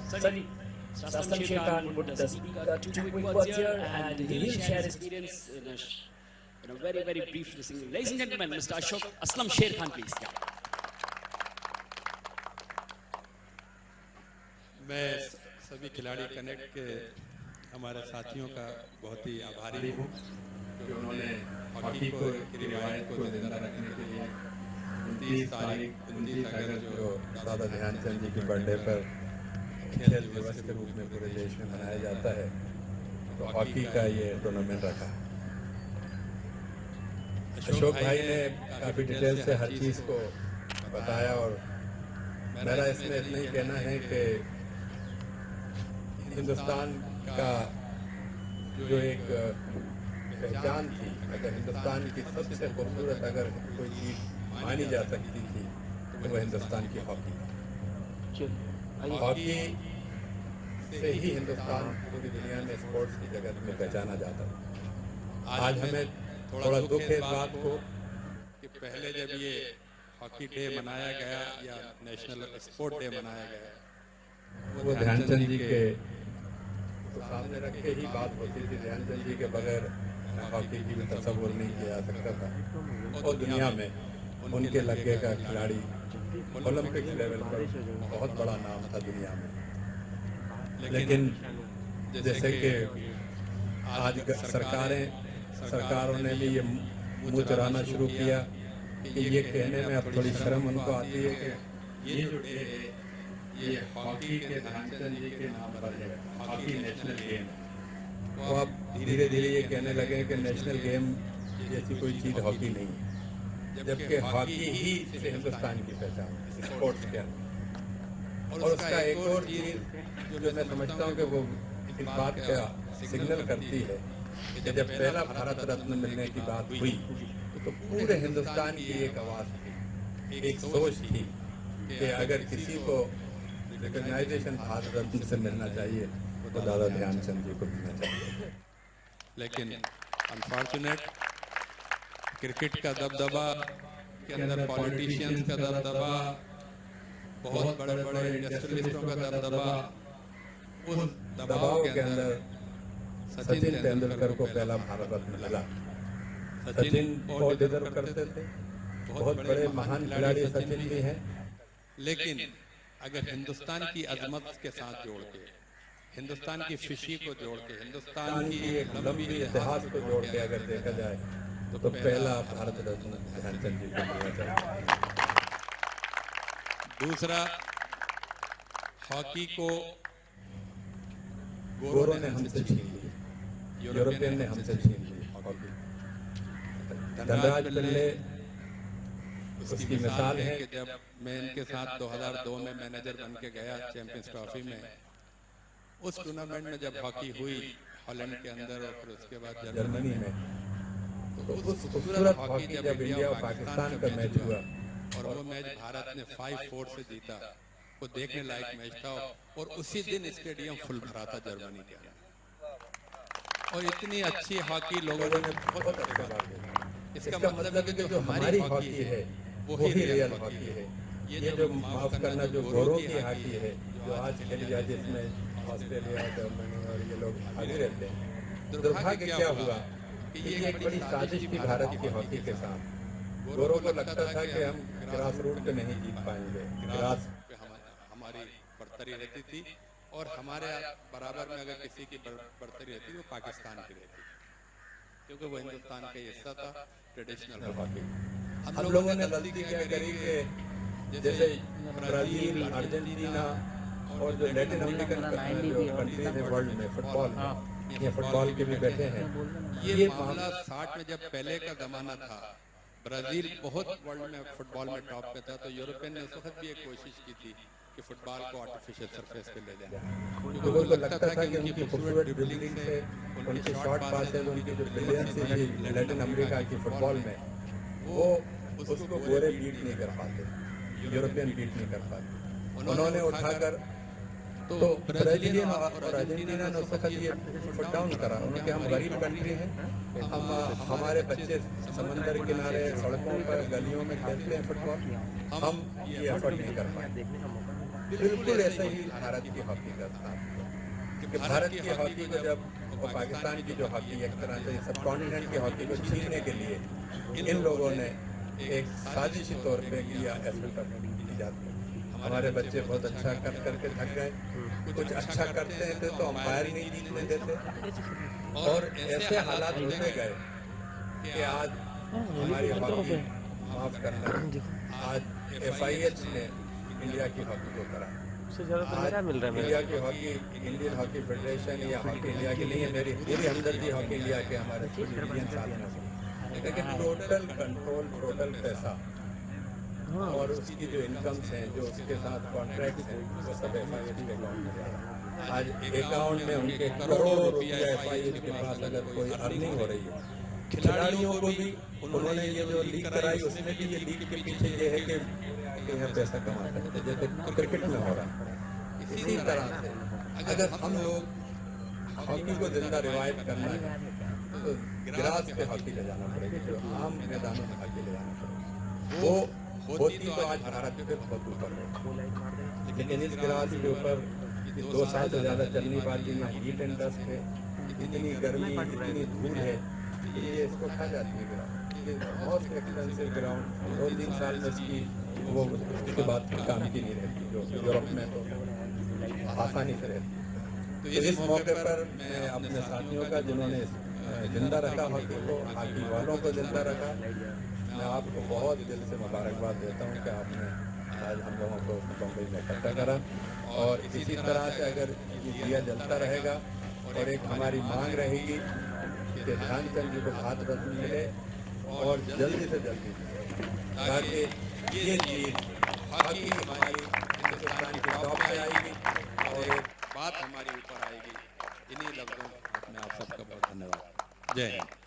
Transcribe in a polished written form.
Sunny Aslam Sher Khan would speak two quick words here, and he will share his experience in a very, very brief listening. Ladies and gentlemen, Mr. Ashok Aslam Sher Khan, please. Yeah. मैं सभी खिलाड़ी connect के हमारे साथियों का बहुत ही आभारी हूँ कि उन्होंने हॉकी को की रिवायत को जिंदा रखने के लिए 29 अगस्त जो दादा ध्यानचंद जी के बर्थडे पर खेल दिवस के रूप में पूरे देश में मनाया जाता है, तो हॉकी का ये टूर्नामेंट रखा। अशोक भाई ने काफ़ी डिटेल से हर चीज़ को बताया और मेरा इसमें इतना ही कहना है कि हिंदुस्तान का जो एक पहचान थी, अगर हिंदुस्तान की सबसे खूबसूरत अगर कोई चीज़ मानी जा सकती थी तो वो हिंदुस्तान की हॉकी। हॉकी से ही हिंदुस्तान पूरी दुनिया में स्पोर्ट्स की जगत में पहचाना जाता है। आज हमें थोड़ा दुख है इस बात को कि पहले जब ये हॉकी डे मनाया गया या नेशनल स्पोर्ट डे मनाया गया, वो ध्यानचंद जी के सामने रखे ही बात होती थी। ध्यानचंद जी के बगैर हॉकी की भी तस्वुर नहीं किया जा सकता था और दुनिया में उनके लगे का खिलाड़ी ओलंपिक लेवल पर बहुत बड़ा नाम था दुनिया में। लेकिन जैसे कि आज सरकारों ने भी ये मुँह चुराना शुरू किया कि ये कहने में अब थोड़ी शर्म उनको आती है कि ये जो डे है ये हॉकी के ध्यानचंद जी के नाम पर है, हॉकी नेशनल गेम। तो अब धीरे धीरे ये कहने लगे कि नेशनल गेम जैसी कोई चीज़ हॉकी नहीं है, जबकि हॉकी ही से हिंदुस्तान की पहचान स्पोर्ट्स के अंदर। और उसका एक और चीज़ जो मैं समझता हूँ कि वो इस बात का सिग्नल करती है कि जब पहला भारत रत्न मिलने की बात हुई तो पूरे हिंदुस्तान की एक आवाज़ थी, एक सोच थी कि अगर किसी को रिकग्नाइजेशन भारत रत्न से मिलना चाहिए तो दादा ध्यानचंद जी को मिलना चाहिए। लेकिन अनफॉर्चुनेट क्रिकेट का दबदबा के अंदर पॉलिटिशियंस का दबदबा, बहुत बड़े बड़े इंडस्ट्रियलिस्टों का दबदबा, उस दबाव के अंदर सचिन तेंदुलकर को पहला भारत रत्न मिला। सचिन बहुत डिजर्व करते थे, बहुत बड़े महान खिलाड़ी सचिन भी हैं, लेकिन अगर हिंदुस्तान की अजमत के साथ जोड़ के, हिंदुस्तान की फिशी को जोड़ के, हिंदुस्तान की एक लंबी इतिहास को जोड़ के अगर देखा जाए तो पहला भारत रत्न ध्यानचंद जी को मिलना चाहिए। दूसरा, हॉकी को गोरों ने हमसे छीन ली, यूरोपियन ने हमसे छीन ली हॉकी। धनराज पिल्ले उसकी मिसाल है कि जब मैं इनके साथ 2002 में मैनेजर बन के गया चैंपियंस ट्रॉफी में, उस टूर्नामेंट में जब हॉकी हुई हॉलैंड के अंदर और फिर उसके बाद जर्मनी में, तो उस खूबसूरत हॉकी जब इंडिया और पाकिस्तान का मैच हुआ और वो मैच भारत ने 5-4 से जीता, वो देखने लायक मैच था। और उसी दिन स्टेडियम फुल भरा था जर्मनी के अंदर, और इतनी अच्छी हॉकी लोगों ने बहुत अच्छा बात है। इसका मतलब है कि जो हमारी हॉकी है वो ही रियल हॉकी है। ये जो माफ करना जो गोरों की हॉकी है जो आज खेली जाए, जिसमें ऑस्ट्रेलिया, जर्मनी और ये लोग आगे रहते हैं, दुर्भाग्य क्या हुआ कि ये एक बड़ी साजिश थी भारत की हॉकी के साथ। गोरों को लगता था कि हम ग्रास रूट पे नहीं जीत पाएंगे, ग्रास पे हमारी बढ़तरी रहती थी, और हमारे बराबर में अगर किसी की बढ़तरी रहती वो पाकिस्तान की रहती, क्योंकि वो हिंदुस्तान का हिस्सा था ट्रेडिशनल हॉकी। हम लोगों ने गलती क्या करी कि जैसे ब्राजील, अर्जेंटीना और जो लैटिन अमेरिकन कंट्रीज है वर्ल्ड में फुटबॉल में, ये फुटबॉल के भी बैठे हैं, ये मामला 60 में जब पहले का जमाना था, ब्राजील बहुत वर्ल्ड में फुटबॉल में टॉप पे था, तो यूरोपियन ने उस वक्त भी एक कोशिश की थी कि फुटबॉल को आर्टिफिशियल सरफेस पे ले जाए, क्योंकि उनको लगता था कि उनकी खूबसूरत ड्रिबलिंग से, उनके शॉर्ट पासेस, उनकी जो ब्रिलियंस थी लैटिन अमेरिका की फुटबॉल में, वो उसको गोरे बीट नहीं कर पाते, यूरोपियन बीट नहीं कर पाते। उन्होंने उठाकर तो ब्राजीलियन और अर्जेंटीना ने उस वक्त ये फुट डाउन करा, उन्होंने हम गरीब कंट्री हैं, हम हमारे बच्चे समंदर किनारे सड़कों पर गलियों में खेलते हैं फुटबॉल, हम ये एफर्ट नहीं कर पाए। बिल्कुल ऐसा ही भारत की हॉकी का था कि भारत की हॉकी को जब पाकिस्तान की जो हॉकी एक तरह से सब कॉन्टिनेंट की हॉकी को छीनने के लिए इन लोगों ने एक साजिशी तौर पे किया एफएल का इजाद किया। हमारे बच्चे बहुत अच्छा कर करके थक गए, कुछ अच्छा करते थे तो अंपायर नहीं जीतने देते और ऐसे हालात होते गए कि आज हमारी हॉकी माफ करना आज FIH ने इंडिया की हॉकी को करा। आज इंडिया की हॉकी इंडियन हॉकी फेडरेशन या हॉकी इंडिया की नहीं है, मेरी पूरी हमदर्दी हॉकी इंडिया के हमारे मिलियन साथ में, लेकिन टोटल कंट्रोल टोटल पैसा और उसकी जो इनकम्स हैं जो उसके साथ कॉन्ट्रैक्ट हैं वो सब FIH के अकाउंट में जा रहा है। आज अकाउंट में उनके करोड़ों रुपया FIH के पास अगर कोई अर्निंग हो रही है। खिलाड़ियों को भी उन्होंने ये जो लीग कराई उसमें भी ये लीग के पीछे ये है कि यहाँ पैसा कमा सकते हैं, जैसे क्रिकेट में हो रहा है। इसी तरह से अगर हम लोग हॉकी को जिंदा रिवाइव करना है तो ग्रास पे हॉकी ले जाना पड़ेगा, जो आम मैदानों में हॉकी ले जाना पड़ेगा। वो होती तो आज भारत पे बहुत ऊपर है, लेकिन इस ग्रास के ऊपर 2 साल से ज़्यादा चल नहीं पाती। यहाँ हीट एंड डस्ट है, इतनी गर्मी इतनी धूल है, ये इसको खा जाती है ग्राउंड। बहुत एक्सपेंसिव ग्राउंड, 2-3 साल में इसकी वो उसके बाद काम की नहीं रहती, जो यूरोप में तो आसानी से रहती। तो इस मौके पर मैं अपने साथियों का जिन्होंने जिंदा रखा हॉकी को, हॉकी वालों को जिंदा रखा, मैं आपको बहुत दिल से मुबारकबाद देता हूँ कि आपने आज हम लोगों को बम्बई में इकट्ठा करा। और इसी तरह से अगर ये दिया जलता रहेगा और एक हमारी मांग रहेगी कि ध्यानचंद जी को भारत रत्न मिले और जल्दी से जल्दी, ताकि ये चीज़ हॉकी हमारी हिंदुस्तान की टॉप पे आएगी और एक बात हमारी ऊपर आएगी। इन्हीं लफ्ज़ों में आप सबका बहुत धन्यवाद। जय हिंद।